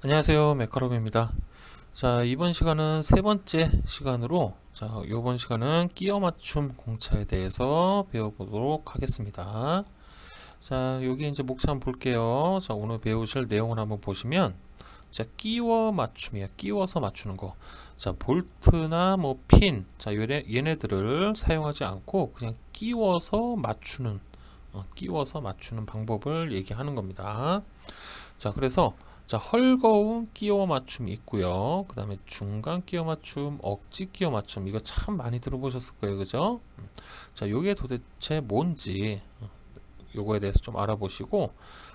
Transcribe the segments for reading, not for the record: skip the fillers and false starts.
안녕하세요, 메카로비입니다. 자, 이번 시간은 세 번째 시간으로, 이번 시간은 끼워 맞춤 공차에 대해서 배워보도록 하겠습니다. 자, 여기 이제 목차 한번 볼게요. 자, 오늘 배우실 내용을 한번 보시면, 자, 끼워 맞춤이야. 끼워서 맞추는 거. 자, 볼트나 뭐 핀, 자, 얘네들을 사용하지 않고 그냥 끼워서 맞추는 방법을 얘기하는 겁니다. 자, 그래서 자, 헐거운 끼워 맞춤이 있고요. 그 다음에 중간 끼워 맞춤, 억지 끼워 맞춤. 이거 참 많이 들어보셨을 거예요. 그죠? 자, 요게 도대체 뭔지 요거에 대해서 좀 알아보시고,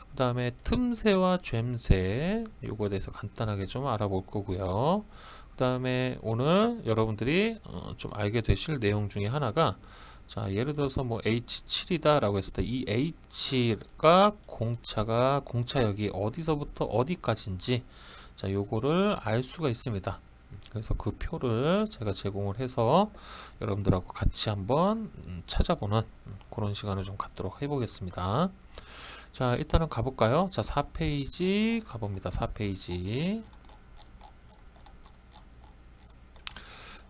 그 다음에 틈새와 죬새 요거에 대해서 간단하게 좀 알아볼 거고요. 그 다음에 오늘 여러분들이 좀 알게 되실 내용 중에 하나가, 자, 예를 들어서 뭐 H7이다 라고 했을 때 이 H가 공차역이 어디서부터 어디까지인지, 자, 요거를 알 수가 있습니다. 그래서 그 표를 제가 제공을 해서 여러분들하고 같이 한번 찾아보는 그런 시간을 좀 갖도록 해보겠습니다. 자, 일단은 가볼까요? 자, 4페이지 가봅니다. 4페이지.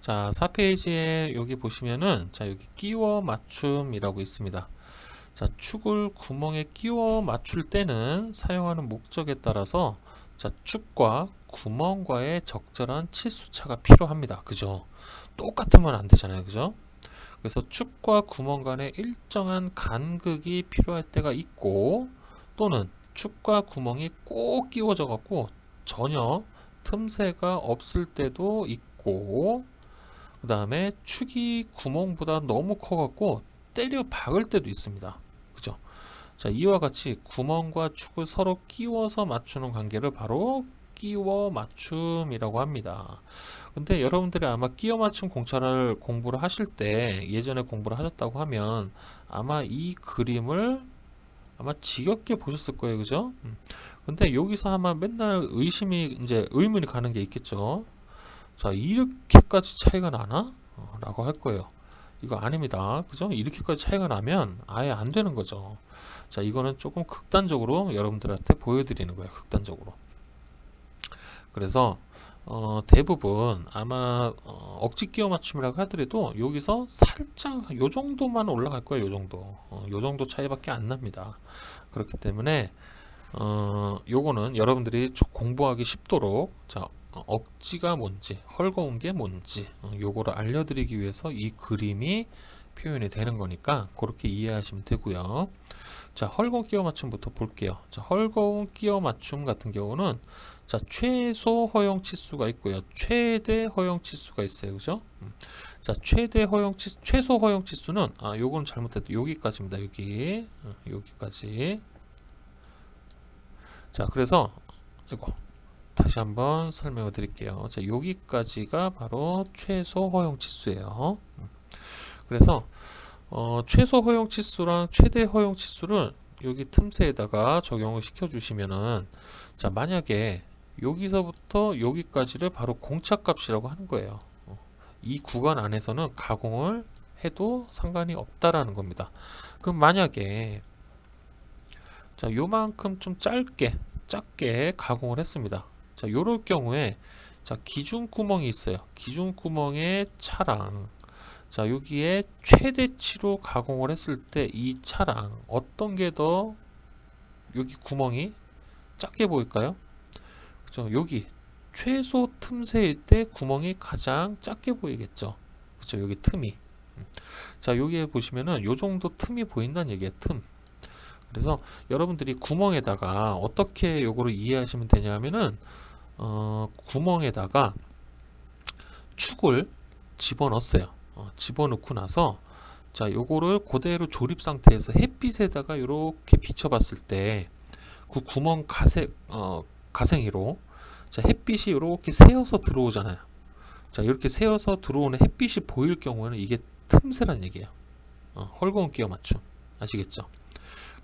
자, 4페이지에 여기 보시면은, 자, 여기 끼워 맞춤이라고 있습니다. 자, 축을 구멍에 끼워 맞출 때는 사용하는 목적에 따라서, 자, 축과 구멍과의 적절한 치수차가 필요합니다. 그죠? 똑같으면 안 되잖아요. 그죠? 그래서 축과 구멍 간에 일정한 간극이 필요할 때가 있고, 또는 축과 구멍이 꼭 끼워져 갖고 전혀 틈새가 없을 때도 있고, 그 다음에 축이 구멍보다 너무 커갖고 때려 박을 때도 있습니다. 그죠? 자, 이와 같이 구멍과 축을 서로 끼워서 맞추는 관계를 바로 끼워 맞춤이라고 합니다. 근데 여러분들이 아마 끼워 맞춤 공차를 공부를 하실 때, 예전에 공부를 하셨다고 하면 아마 이 그림을 아마 지겹게 보셨을 거예요. 그죠? 근데 여기서 아마 맨날 의문이 가는 게 있겠죠. 자, 이렇게까지 차이가 나나? 라고 할 거예요. 이거 아닙니다. 그죠? 이렇게까지 차이가 나면 아예 안 되는 거죠. 자, 이거는 조금 극단적으로 여러분들한테 보여드리는 거예요. 극단적으로. 그래서 대부분 아마 억지 끼워 맞춤이라고 하더라도 여기서 살짝 요 정도만 올라갈 거예요. 요 정도. 요 정도 차이밖에 안 납니다. 그렇기 때문에 요거는 여러분들이 공부하기 쉽도록, 자, 억지가 뭔지, 헐거운 게 뭔지, 요거를 알려드리기 위해서 이 그림이 표현이 되는 거니까 그렇게 이해하시면 되고요. 자, 헐거운 끼워 맞춤부터 볼게요. 자, 헐거운 끼워 맞춤 같은 경우는, 자, 최소 허용 치수가 있고요. 최대 허용 치수가 있어요. 그죠? 자, 최소 허용 치수는, 요건 잘못했다. 여기까지입니다. 여기까지. 자, 그래서 이거 다시 한번 설명을 드릴게요. 자, 여기까지가 바로 최소 허용 치수예요. 그래서 최소 허용 치수랑 최대 허용 치수를 여기 틈새에다가 적용을 시켜 주시면은, 자, 만약에 여기서부터 여기까지를 바로 공차값이라고 하는 거예요. 이 구간 안에서는 가공을 해도 상관이 없다라는 겁니다. 그럼 만약에, 자, 요만큼 좀 작게 가공을 했습니다. 자, 요럴 경우에, 자, 기준 구멍이 있어요. 기준 구멍의 차랑, 자, 여기에 최대치로 가공을 했을 때 이 차랑 어떤 게 더 여기 구멍이 작게 보일까요? 그죠? 여기 최소 틈새일 때 구멍이 가장 작게 보이겠죠. 그죠? 여기 틈이. 자, 여기에 보시면은 요 정도 틈이 보인다는 얘기예요. 틈. 그래서 여러분들이 구멍에다가 어떻게 요거를 이해하시면 되냐면은, 구멍에다가 축을 집어넣었어요. 집어넣고 나서, 자, 요거를 그대로 조립 상태에서 햇빛에다가 이렇게 비춰봤을 때 그 구멍 가생이로, 자, 햇빛이 이렇게 새어서 들어오잖아요. 자, 이렇게 새어서 들어오는 햇빛이 보일 경우에는 이게 틈새란 얘기예요. 헐거운 끼워 맞춤. 아시겠죠?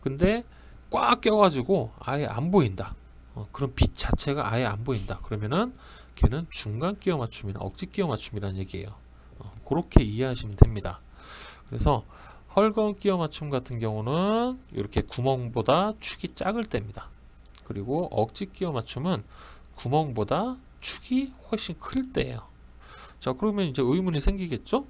근데 꽉 껴가지고 아예 안 보인다. 그럼 빛 자체가 아예 안 보인다. 그러면은 걔는 중간 끼워 맞춤이나 억지 끼워 맞춤이라는 얘기예요. 그렇게 이해하시면 됩니다. 그래서 헐거운 끼워 맞춤 같은 경우는 이렇게 구멍보다 축이 작을 때입니다. 그리고 억지 끼워 맞춤은 구멍보다 축이 훨씬 클 때예요. 자, 그러면 이제 의문이 생기겠죠?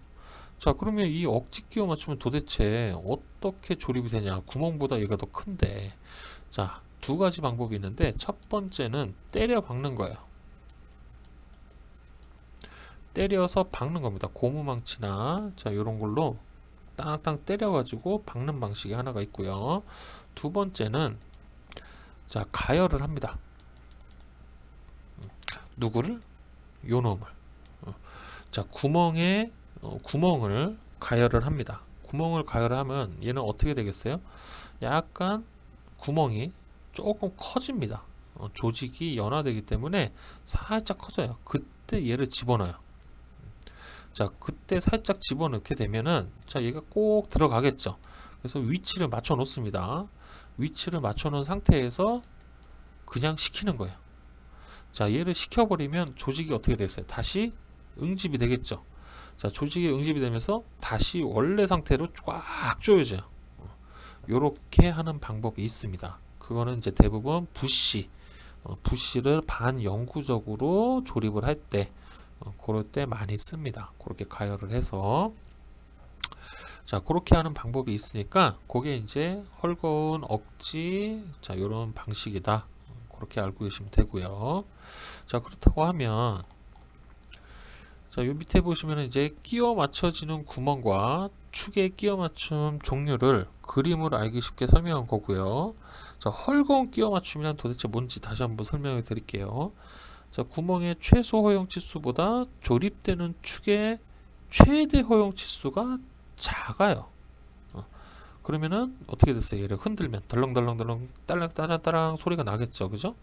자, 그러면 이 억지 끼워 맞추면 도대체 어떻게 조립이 되냐? 구멍보다 얘가 더 큰데. 자, 두 가지 방법이 있는데 첫 번째는 때려 박는 거예요. 때려서 박는 겁니다. 고무망치나 자, 이런 걸로 땅땅 때려가지고 박는 방식이 하나가 있고요. 두 번째는 자, 가열을 합니다. 누구를? 요놈을. 자, 구멍을 가열을 합니다. 구멍을 가열하면 얘는 어떻게 되겠어요? 약간 구멍이 조금 커집니다. 조직이 연화되기 때문에 살짝 커져요. 그때 얘를 집어넣어요. 자, 그때 살짝 집어넣게 되면은 자, 얘가 꼭 들어가겠죠. 그래서 위치를 맞춰 놓습니다. 위치를 맞춰 놓은 상태에서 그냥 식히는 거예요. 자, 얘를 식혀버리면 조직이 어떻게 됐어요? 다시 응집이 되겠죠. 자, 조직이 응집이 되면서 다시 원래 상태로 꽉 조여져요. 요렇게 하는 방법이 있습니다. 그거는 이제 대부분 부시를 반영구적으로 조립을 할 때 그럴 때 많이 씁니다. 그렇게 가열을 해서 자, 그렇게 하는 방법이 있으니까 그게 이제 헐거운 억지 자, 요런 방식이다. 그렇게 알고 계시면 되고요. 자, 그렇다고 하면 자, 요 밑에 보시면 이제 끼워 맞춰지는 구멍과 축의 끼워 맞춤 종류를 그림으로 알기 쉽게 설명한 거고요. 자, 헐거운 끼워 맞춤이란 도대체 뭔지 다시 한번 설명해 드릴게요. 자, 구멍의 최소 허용 치수보다 조립되는 축의 최대 허용 치수가 작아요. 그러면은 어떻게 됐어요? 얘를 흔들면 덜렁덜렁덜렁 딸랑딸랑딸랑 소리가 나겠죠, 그죠?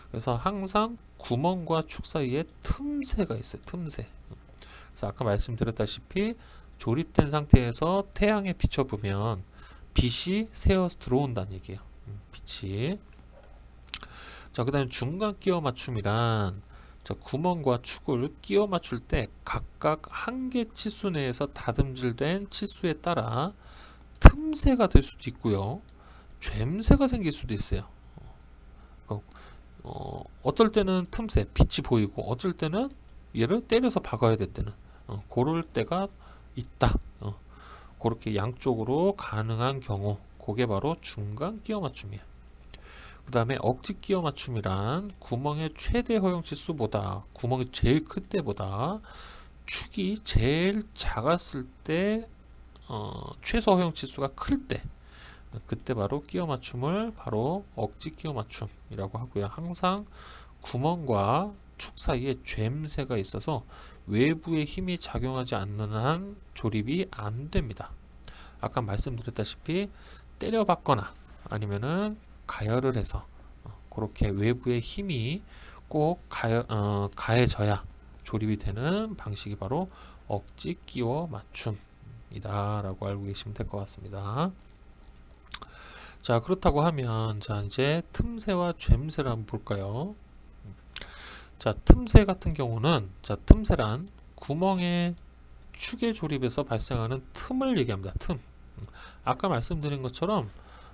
그래서 항상 구멍과 축 사이에 틈새가 있어요. 틈새. 그래서 아까 말씀드렸다시피 조립된 상태에서 태양에 비춰보면 빛이 새어서 들어온다는 얘기예요. 빛이. 자, 그 다음에 중간 끼워 맞춤이란 자, 구멍과 축을 끼워 맞출 때 각각 한 개 치수 내에서 다듬질된 치수에 따라 틈새가 될 수도 있고요. 죬새가 생길 수도 있어요. 어떨 때는 틈새, 빛이 보이고 어쩔 때는 얘를 때려서 박아야 될 때는 그럴 때가 있다. 그렇게 양쪽으로 가능한 경우 그게 바로 중간 끼워 맞춤이에요. 그 다음에 억지 끼워 맞춤이란 구멍의 최대 허용 치수보다 구멍이 제일 클 때보다 축이 제일 작았을 때 최소 허용 치수가 클 때 그때 바로 끼워 맞춤을 바로 억지 끼워 맞춤이라고 하고요. 항상 구멍과 축 사이에 죬새가 있어서 외부의 힘이 작용하지 않는 한 조립이 안 됩니다. 아까 말씀드렸다시피 때려 박거나 아니면은 가열을 해서 그렇게 외부의 힘이 꼭 가해져야 조립이 되는 방식이 바로 억지 끼워 맞춤이다 라고 알고 계시면 될 것 같습니다. 자, 그렇다고 하면 자, 이제 틈새와 죬새를 한번 볼까요? 자, 틈새 같은 경우는 자, 틈새란 구멍의 축의 조립에서 발생하는 틈을 얘기합니다. 틈. 아까 말씀드린 것처럼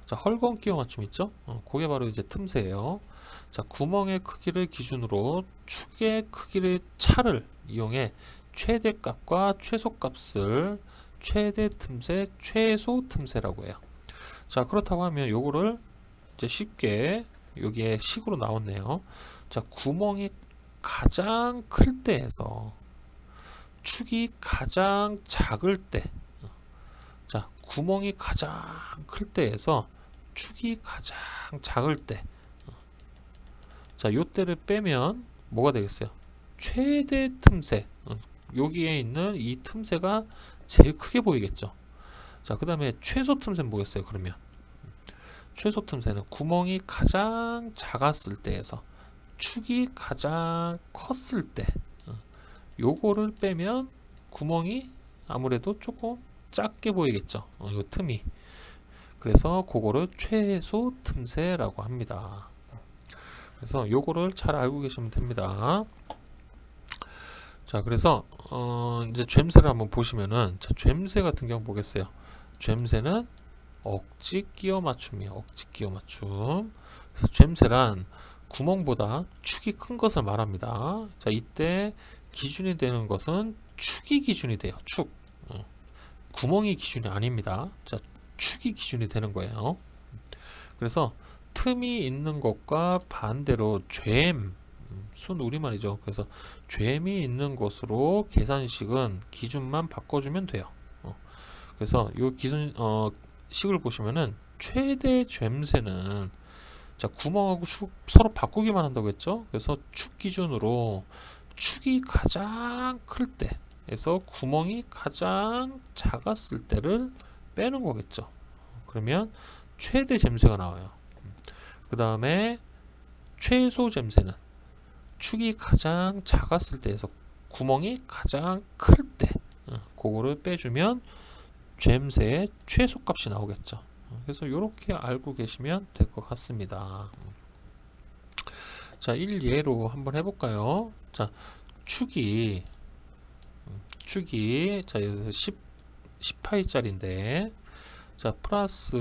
자, 헐거운 끼워 맞춤 있죠? 그게 바로 이제 틈새예요. 자, 구멍의 크기를 기준으로 축의 크기를 차를 이용해 최대값과 최소값을 최대 틈새, 최소 틈새라고 해요. 자, 그렇다고 하면 요거를 이제 쉽게 여기에 식으로 나왔네요. 자, 구멍이 가장 클 때에서 축이 가장 작을 때, 자, 구멍이 가장 클 때에서 축이 가장 작을 때, 자, 요 때를 빼면 뭐가 되겠어요? 최대 틈새. 여기에 있는 이 틈새가 제일 크게 보이겠죠. 자, 그 다음에 최소 틈새는 뭐겠어요? 그러면 최소 틈새는 구멍이 가장 작았을 때에서 축이 가장 컸을 때, 요거를 빼면 구멍이 아무래도 조금 작게 보이겠죠. 요 틈이. 그래서 그거를 최소 틈새라고 합니다. 그래서 요거를 잘 알고 계시면 됩니다. 자, 그래서 이제 죬새를 한번 보시면은 자, 죬새 같은 경우 보겠어요. 죬새는 억지 끼워 맞춤이에요. 억지 끼워 맞춤. 그래서 죬새란 구멍보다 축이 큰 것을 말합니다. 자, 이때 기준이 되는 것은 축이 기준이 돼요. 축. 구멍이 기준이 아닙니다. 자, 축이 기준이 되는 거예요. 그래서 틈이 있는 것과 반대로 쨈, 순 우리말이죠. 그래서 쨈이 있는 것으로 계산식은 기준만 바꿔주면 돼요. 그래서 이 기준 식을 보시면은 최대 쨈세는, 자, 구멍하고 축 서로 바꾸기만 한다고 했죠. 그래서 축 기준으로 축이 가장 클 때에서 구멍이 가장 작았을 때를 빼는 거겠죠. 그러면 최대 쨈세가 나와요. 그 다음에 최소 쨈세는 축이 가장 작았을 때에서 구멍이 가장 클 때, 그거를 빼주면 쨈세의 최소값이 나오겠죠. 그래서 이렇게 알고 계시면 될 것 같습니다. 자, 일예로 한번 해볼까요? 자, 축이 자, 여기서 10파이짜리인데, 자, 플러스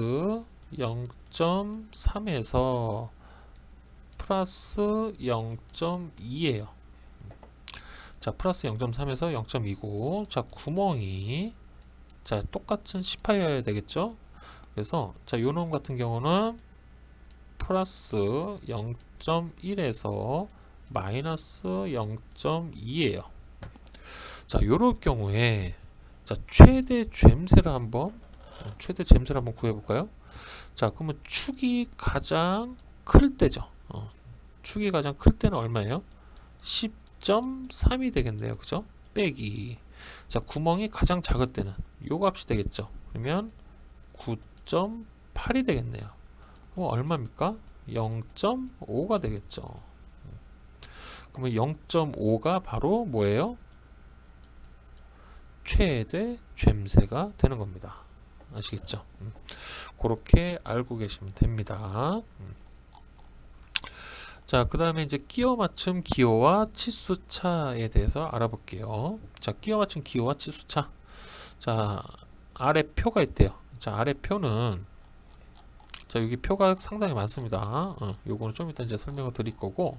0.3에서 플러스 0.2예요. 자, 플러스 0.3에서 0.2고, 자, 구멍이, 자, 똑같은 10파이여야 되겠죠? 그래서, 자, 요놈 같은 경우는 플러스 0.1에서 마이너스 0.2예요. 자, 요럴 경우에, 자, 최대 쨈세를 한번 구해볼까요? 자, 그러면 축이 가장 클 때죠. 축이 가장 클 때는 얼마예요? 10.3이 되겠네요. 그죠? 빼기. 자, 구멍이 가장 작을 때는 요 값이 되겠죠. 그러면 9.8이 되겠네요. 그럼 얼마입니까? 0.5가 되겠죠. 그러면 0.5가 바로 뭐예요? 최대 쨈세가 되는 겁니다. 아시겠죠? 그렇게 알고 계시면 됩니다. 자, 그 다음에 이제 끼워 맞춤 기호와 치수차에 대해서 알아볼게요. 자, 끼워 맞춤 기호와 치수차. 자, 아래 표가 있대요. 자, 아래 표는, 자, 여기 표가 상당히 많습니다. 요거는 좀 이따 이제 설명을 드릴 거고,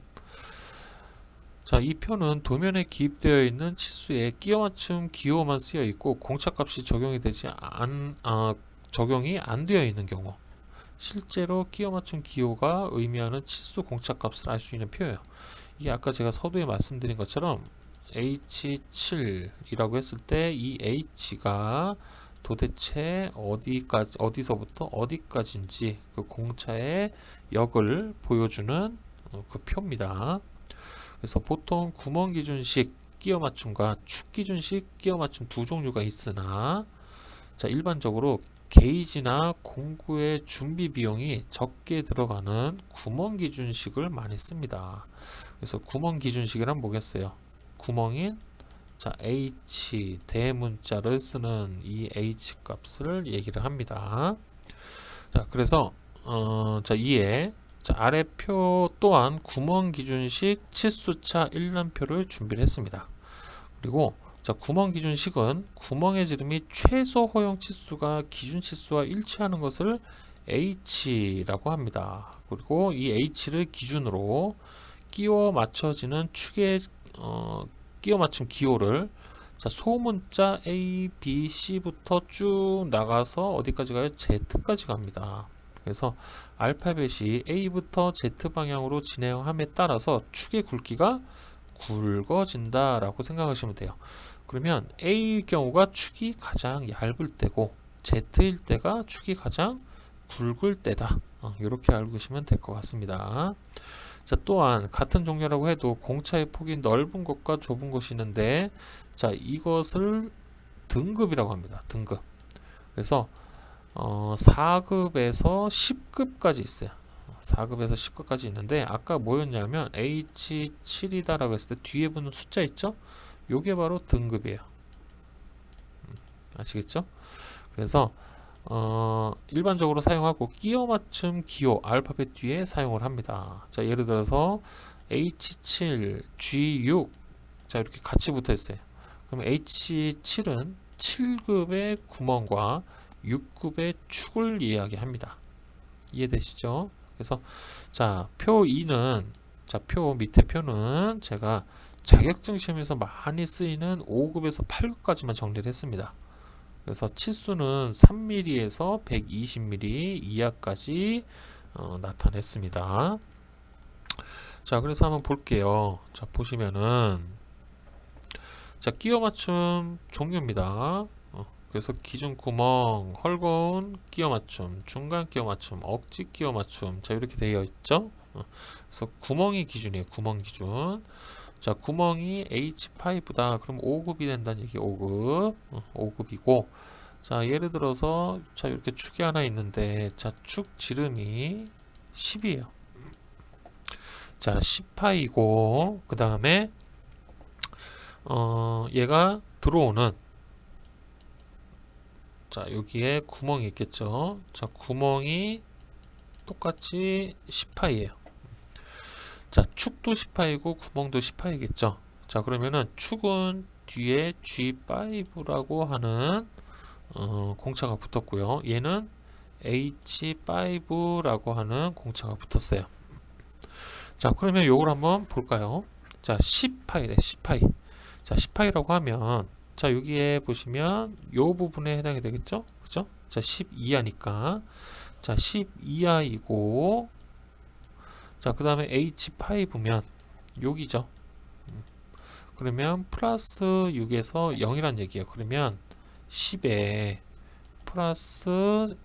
자, 이 표는 도면에 기입되어 있는 치수에 끼워 맞춤 기호만 쓰여 있고 공차값이 적용이 안 되어 있는 경우, 실제로 끼워 맞춤 기호가 의미하는 치수 공차값을 알 수 있는 표예요. 이게 아까 제가 서두에 말씀드린 것처럼 H7이라고 했을 때 이 H가 도대체 어디서부터 어디까지인지 그 공차의 역을 보여주는 그 표입니다. 그래서 보통 구멍 기준식 끼워 맞춤과 축 기준식 끼워 맞춤 두 종류가 있으나, 자, 일반적으로 게이지나 공구의 준비 비용이 적게 들어가는 구멍 기준식을 많이 씁니다. 그래서 구멍 기준식이란 뭐겠어요? 구멍인, 자, H 대문자를 쓰는 이 H 값을 얘기를 합니다. 자, 그래서 자, 이에, 자, 아래 표 또한 구멍 기준식 치수차 일람표를 준비를 했습니다. 그리고, 자, 구멍 기준식은 구멍의 지름이 최소 허용 치수가 기준 치수와 일치하는 것을 H라고 합니다. 그리고 이 H를 기준으로 끼워 맞춰지는 축의 끼워 맞춤 기호를, 자, 소문자 A, B, C부터 쭉 나가서 어디까지 가요? Z까지 갑니다. 그래서 알파벳이 A부터 Z 방향으로 진행함에 따라서 축의 굵기가 굵어진다 라고 생각하시면 돼요. 그러면 A의 경우가 축이 가장 얇을 때고 Z일 때가 축이 가장 굵을 때다. 이렇게 알고 계시면 될 것 같습니다. 자, 또한 같은 종류라고 해도 공차의 폭이 넓은 것과 좁은 것이 있는데, 자, 이것을 등급이라고 합니다. 등급. 그래서 4급에서 10급까지 있어요. 4급에서 10급까지 있는데, 아까 뭐였냐면 H7이다 라고 했을 때 뒤에 붙는 숫자 있죠? 요게 바로 등급이에요. 아시겠죠? 그래서 일반적으로 사용하고 끼워 맞춤 기호 알파벳 뒤에 사용을 합니다. 자, 예를 들어서 H7, G6, 자, 이렇게 같이 붙어 있어요. 그럼 H7은 7급의 구멍과 6급의 축을 이야기합니다. 이해되시죠? 그래서 자, 표 2는 자, 표 밑에 표는 제가 자격증 시험에서 많이 쓰이는 5급에서 8급까지만 정리를 했습니다. 그래서 치수는 3mm에서 120mm 이하까지 나타냈습니다. 자, 그래서 한번 볼게요. 자, 보시면은 자, 끼워 맞춤 종류입니다. 그래서 기준 구멍, 헐거운 끼워 맞춤, 중간 끼워 맞춤, 억지 끼워 맞춤. 자, 이렇게 되어 있죠. 그래서 구멍이 기준이에요. 구멍 기준. 자, 구멍이 H5다. 그럼 5급이 된다는 얘기. 5급. 5급이고. 자, 예를 들어서 자, 이렇게 축이 하나 있는데 자, 축 지름이 10이에요. 자, 10파이고 그다음에 얘가 들어오는 자, 여기에 구멍이 있겠죠. 자, 구멍이 똑같이 10파이예요. 자, 축도 10파이고 구멍도 10파이겠죠. 자, 그러면은 축은 뒤에 G5라고 하는 공차가 붙었고요. 얘는 H5라고 하는 공차가 붙었어요. 자, 그러면 요걸 한번 볼까요? 자, 10파이래. 10파이. 자, 10파이라고 하면 자, 여기에 보시면 요 부분에 해당이 되겠죠? 그죠? 자, 10 이하니까 자, 10 이하이고 자, 그 다음에 H5면 여기죠. 그러면 플러스 6에서 0이란 얘기예요. 그러면 10에 플러스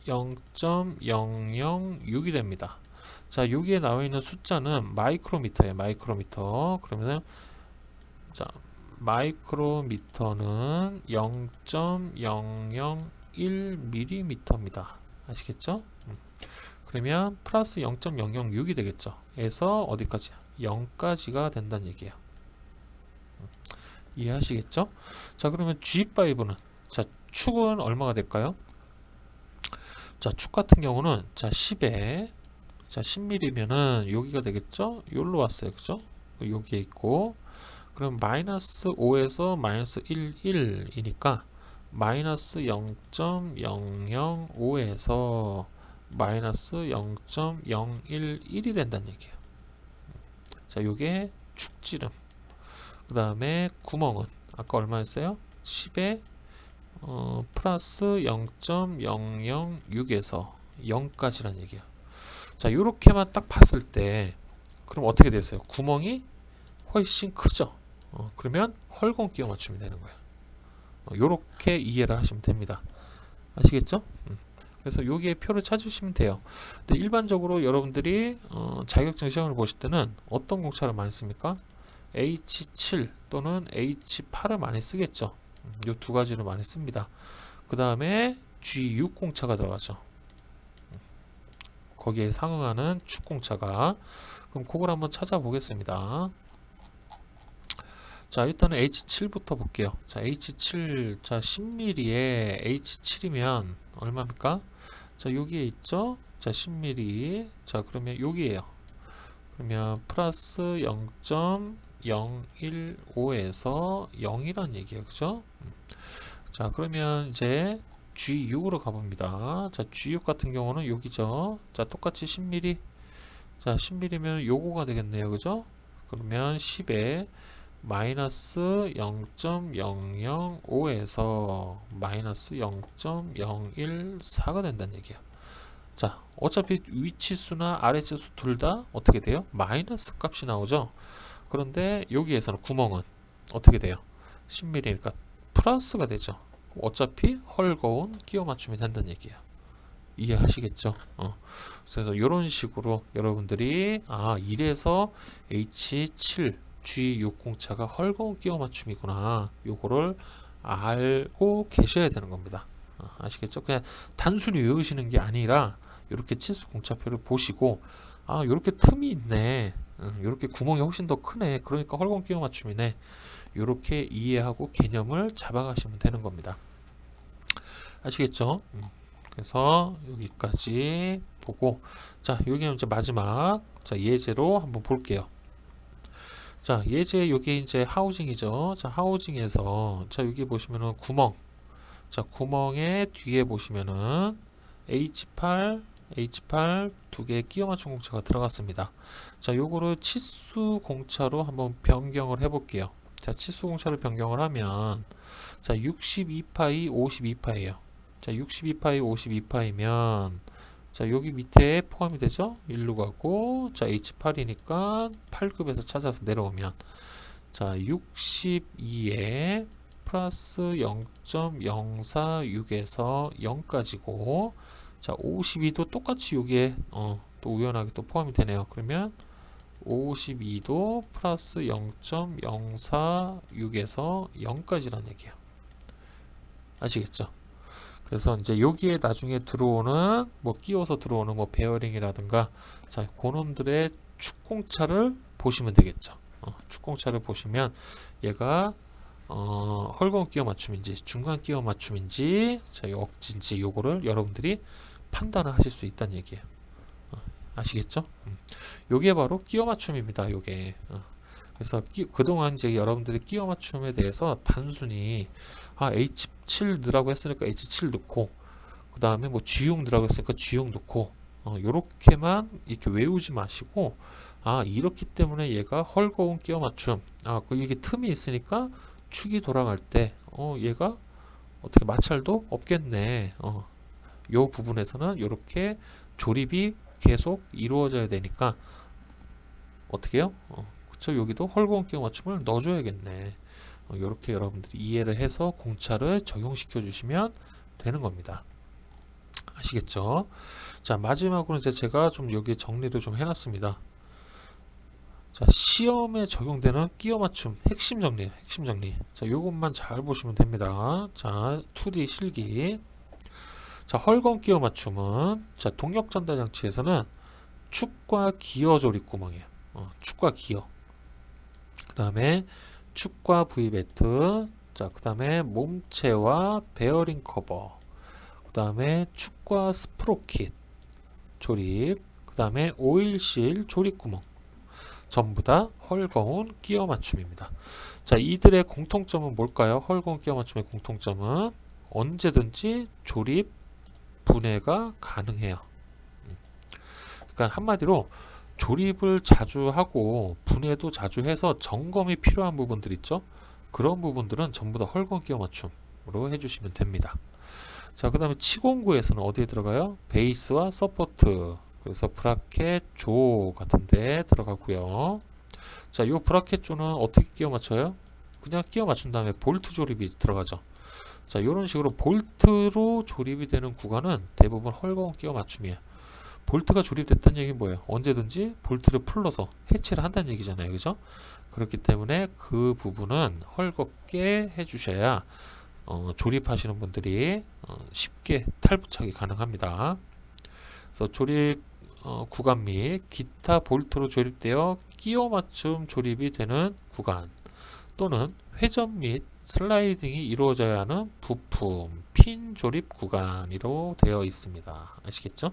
0.006이 됩니다. 자, 여기에 나와 있는 숫자는 마이크로미터예요. 마이크로미터. 그러면 자, 마이크로미터는 0.001mm입니다. 아시겠죠? 그러면 플러스 0.006이 되겠죠. 에서 어디까지? 0까지가 된다는 얘기예요. 이해하시겠죠? 자, 그러면 G5는 자, 축은 얼마가 될까요? 자, 축 같은 경우는 자, 10에 자, 10mm면은 여기가 되겠죠? 여기로 왔어요. 그죠? 여기에 있고 그럼 마이너스 5에서 마이너스 1이니까 마이너스 0.005에서 마이너스 0.011이 된다는 얘기예요. 자, 요게 축지름. 그 다음에 구멍은 아까 얼마였어요? 10에 플러스 0.006에서 0까지란 얘기예요. 자, 요렇게만 딱 봤을 때 그럼 어떻게 됐어요? 구멍이 훨씬 크죠? 그러면 헐거운 끼워 맞춤이 되는 거예요. 요렇게 이해를 하시면 됩니다. 아시겠죠? 그래서 여기에 표를 찾으시면 돼요. 근데 일반적으로 여러분들이 자격증 시험을 보실 때는 어떤 공차를 많이 씁니까? H7 또는 H8을 많이 쓰겠죠. 이 두 가지를 많이 씁니다. 그 다음에 G6 공차가 들어가죠. 거기에 상응하는 축 공차가. 그럼 그걸 한번 찾아보겠습니다. 자, 일단은 H7부터 볼게요. 자, H7, 자, 10mm에 H7이면 얼마입니까? 자, 여기에 있죠? 자, 10mm. 자, 그러면 여기에요. 그러면 플러스 0.015에서 0이란 얘기예요. 그죠? 자, 그러면 이제 G6으로 가봅니다. 자, G6 같은 경우는 여기죠. 자, 똑같이 10mm. 자, 10mm면 요거가 되겠네요. 그죠? 그러면 10에 마이너스 0.005에서 마이너스 0.014가 된다는 얘기야. 자, 어차피 위치수나 아래치수 둘 다 어떻게 돼요? 마이너스 값이 나오죠. 그런데 여기에서는 구멍은 어떻게 돼요? 10mm니까 플러스가 되죠. 어차피 헐거운 끼워 맞춤이 된다는 얘기야. 이해하시겠죠? 그래서 이런 식으로 여러분들이 이래서 H7 G6 공차가 헐거운 끼워 맞춤이구나. 요거를 알고 계셔야 되는 겁니다. 아시겠죠? 그냥 단순히 외우시는 게 아니라 이렇게 치수 공차표를 보시고 요렇게 틈이 있네. 요렇게 구멍이 훨씬 더 크네. 그러니까 헐거운 끼워 맞춤이네. 요렇게 이해하고 개념을 잡아가시면 되는 겁니다. 아시겠죠? 그래서 여기까지 보고 자, 여기는 이제 마지막 자, 예제로 한번 볼게요. 자, 예제 여기 이제 하우징이죠. 자, 하우징에서 자, 여기 보시면은 구멍. 자, 구멍의 뒤에 보시면은 H8 H8 두 개의 끼워 맞춤 공차가 들어갔습니다. 자, 요거를 치수 공차로 한번 변경을 해 볼게요. 자, 치수 공차를 변경을 하면 자, 62파이 52파이에요. 자, 62파이 52파이면 자, 여기 밑에 포함이 되죠? 1로 가고 자, H8이니까 8급에서 찾아서 내려오면 자, 62에 플러스 0.046에서 0까지고 자, 52도 똑같이 여기에 또 우연하게 또 포함이 되네요. 그러면 52도 플러스 0.046에서 0까지라는 얘기예요. 아시겠죠? 그래서 이제 여기에 나중에 들어오는 뭐 끼워서 들어오는 뭐 베어링이라든가 자, 그놈들의 축공차를 보시면 되겠죠. 축공차를 보시면 얘가 헐거운 끼워 맞춤인지 중간 끼워 맞춤인지 자, 억지인지 요거를 여러분들이 판단을 하실 수 있다는 얘기예요. 아시겠죠? 요게 바로 끼워 맞춤입니다. 요게. 그래서 그동안 이제 여러분들이 끼워 맞춤에 대해서 단순히 H7 넣으라고 했으니까 H7 넣고 그 다음에 뭐 G6 넣으라고 했으니까 G6 넣고 요렇게만 이렇게 외우지 마시고 이렇기 때문에 얘가 헐거운 끼워 맞춤 이게 틈이 있으니까 축이 돌아갈 때 얘가 어떻게 마찰도 없겠네. 요 부분에서는 이렇게 조립이 계속 이루어져야 되니까 어떻게 해요? 그쵸? 여기도 헐거운 끼워 맞춤을 넣어줘야겠네. 이렇게 여러분들이 이해를 해서 공차를 적용시켜 주시면 되는 겁니다. 아시겠죠? 자, 마지막으로 이제 제가 좀 여기 정리를 좀 해놨습니다. 자, 시험에 적용되는 끼워 맞춤 핵심 정리예요. 핵심 정리. 자, 요것만 잘 보시면 됩니다. 자, 2D 실기. 자, 헐거운 끼워 맞춤은 자, 동력 전달 장치에서는 축과 기어 조립 구멍이에요. 축과 기어. 그 다음에 축과 V벨트. 자, 그 다음에 몸체와 베어링 커버. 그 다음에 축과 스프로킷 조립. 그 다음에 오일실 조립 구멍. 전부 다 헐거운 끼워 맞춤입니다. 자, 이들의 공통점은 뭘까요? 헐거운 끼워 맞춤의 공통점은 언제든지 조립 분해가 가능해요. 그러니까 한마디로 조립을 자주 하고 분해도 자주 해서 점검이 필요한 부분들 있죠. 그런 부분들은 전부 다 헐거운 끼워 맞춤으로 해주시면 됩니다. 자, 그 다음에 치공구에서는 어디에 들어가요? 베이스와 서포트. 그래서 브라켓 조 같은데 들어가고요. 자, 요 브라켓 조는 어떻게 끼워 맞춰요? 그냥 끼워 맞춘 다음에 볼트 조립이 들어가죠. 자, 이런 식으로 볼트로 조립이 되는 구간은 대부분 헐거운 끼워 맞춤이에요. 볼트가 조립됐다는 얘기는 뭐예요? 언제든지 볼트를 풀러서 해체를 한다는 얘기잖아요. 그죠? 그렇기 때문에 그 부분은 헐겁게 해주셔야 조립하시는 분들이 쉽게 탈부착이 가능합니다. 그래서 조립 구간 및 기타 볼트로 조립되어 끼워 맞춤 조립이 되는 구간 또는 회전 및 슬라이딩이 이루어져야 하는 부품, 핀 조립 구간으로 되어 있습니다. 아시겠죠?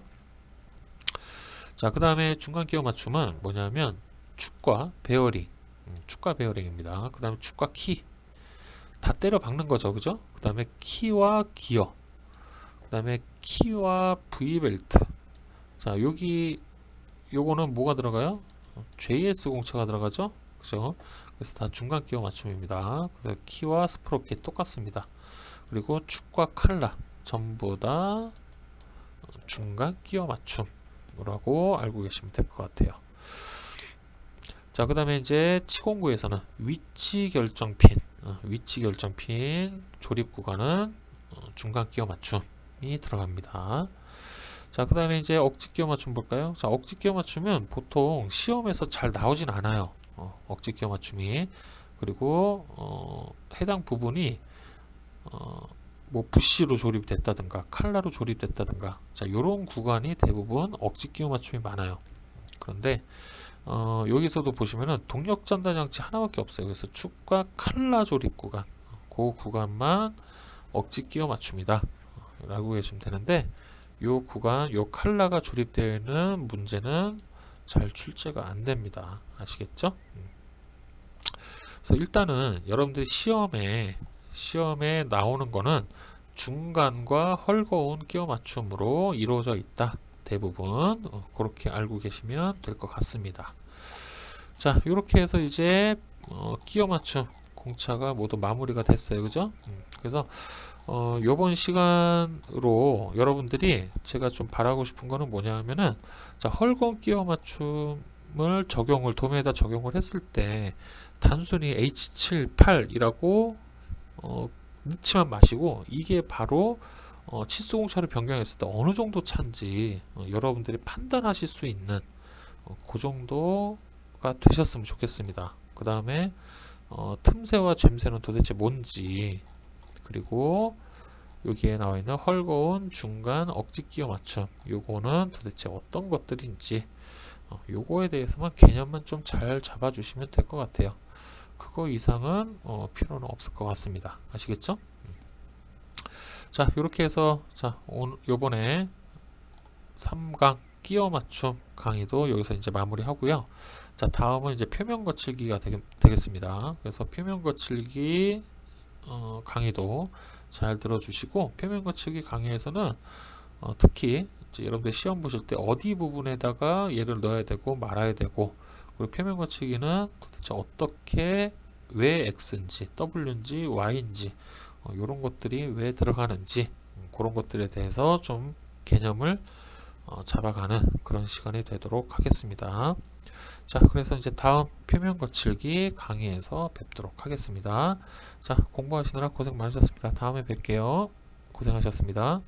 자, 그 다음에 중간 끼워 맞춤은 뭐냐면 축과 베어링, 축과 베어링입니다. 그 다음에 축과 키, 다 때려 박는 거죠. 그죠? 그 다음에 키와 기어, 그 다음에 키와 V벨트. 자, 요거는 뭐가 들어가요? JS 공차가 들어가죠? 그죠? 그래서 다 중간 끼워 맞춤입니다. 그래서 키와 스프로켓 똑같습니다. 그리고 축과 칼라 전부 다 중간 끼워 맞춤이라고 알고 계시면 될 것 같아요. 자, 그 다음에 이제 치공구에서는 위치 결정핀, 조립 구간은 중간 끼워 맞춤이 들어갑니다. 자, 그 다음에 이제 억지 끼워 맞춤 볼까요? 자, 억지 끼워 맞춤은 보통 시험에서 잘 나오진 않아요. 억지 끼워 맞춤이. 그리고 해당 부분이 뭐 부시로 조립됐다든가 칼라로 조립됐다든가 자, 요런 구간이 대부분 억지 끼워 맞춤이 많아요. 그런데 여기서도 보시면은 동력 전달 장치 하나밖에 없어요. 그래서 축과 칼라 조립 구간, 그 구간만 억지 끼워 맞춤이다 라고 계시면 되는데, 요 구간, 요 칼라가 조립되어 있는 문제는 잘 출제가 안 됩니다. 아시겠죠? 그래서 일단은 여러분들이 시험에 나오는 거는 중간과 헐거운 끼워 맞춤으로 이루어져 있다. 대부분 그렇게 알고 계시면 될 것 같습니다. 자, 이렇게 해서 이제 끼워 맞춤 공차가 모두 마무리가 됐어요. 그죠? 그래서 요번 시간으로 여러분들이 제가 좀 바라고 싶은 거는 뭐냐 하면은, 자, 헐거운 끼워 맞춤을 도면에다 적용을 했을 때 단순히 H7, 8이라고 넣지만 마시고, 이게 바로 치수공차를 변경했을 때 어느 정도 차인지 여러분들이 판단하실 수 있는 그 정도가 되셨으면 좋겠습니다. 그 다음에 틈새와 젬새는 도대체 뭔지, 그리고 여기에 나와 있는 헐거운 중간 억지 끼워 맞춤, 요거는 도대체 어떤 것들인지 요거에 대해서만 개념만 좀 잘 잡아주시면 될 것 같아요. 그거 이상은 필요는 없을 것 같습니다. 아시겠죠? 자, 이렇게 해서 자, 요번에 3강 끼워 맞춤 강의도 여기서 이제 마무리하고요. 자, 다음은 이제 표면 거칠기가 되겠습니다. 그래서 표면 거칠기 강의도 잘 들어주시고, 표면 거칠기 강의에서는 특히 이제 여러분들 시험 보실 때 어디 부분에다가 얘를 넣어야 되고 말아야 되고, 그리고 표면 거칠기는 도대체 어떻게, 왜 X인지 W인지 Y인지 이런 것들이 왜 들어가는지, 그런 것들에 대해서 좀 개념을 잡아가는 그런 시간이 되도록 하겠습니다. 자, 그래서 이제 다음 표면 거칠기 강의에서 뵙도록 하겠습니다. 자, 공부하시느라 고생 많으셨습니다. 다음에 뵐게요. 고생하셨습니다.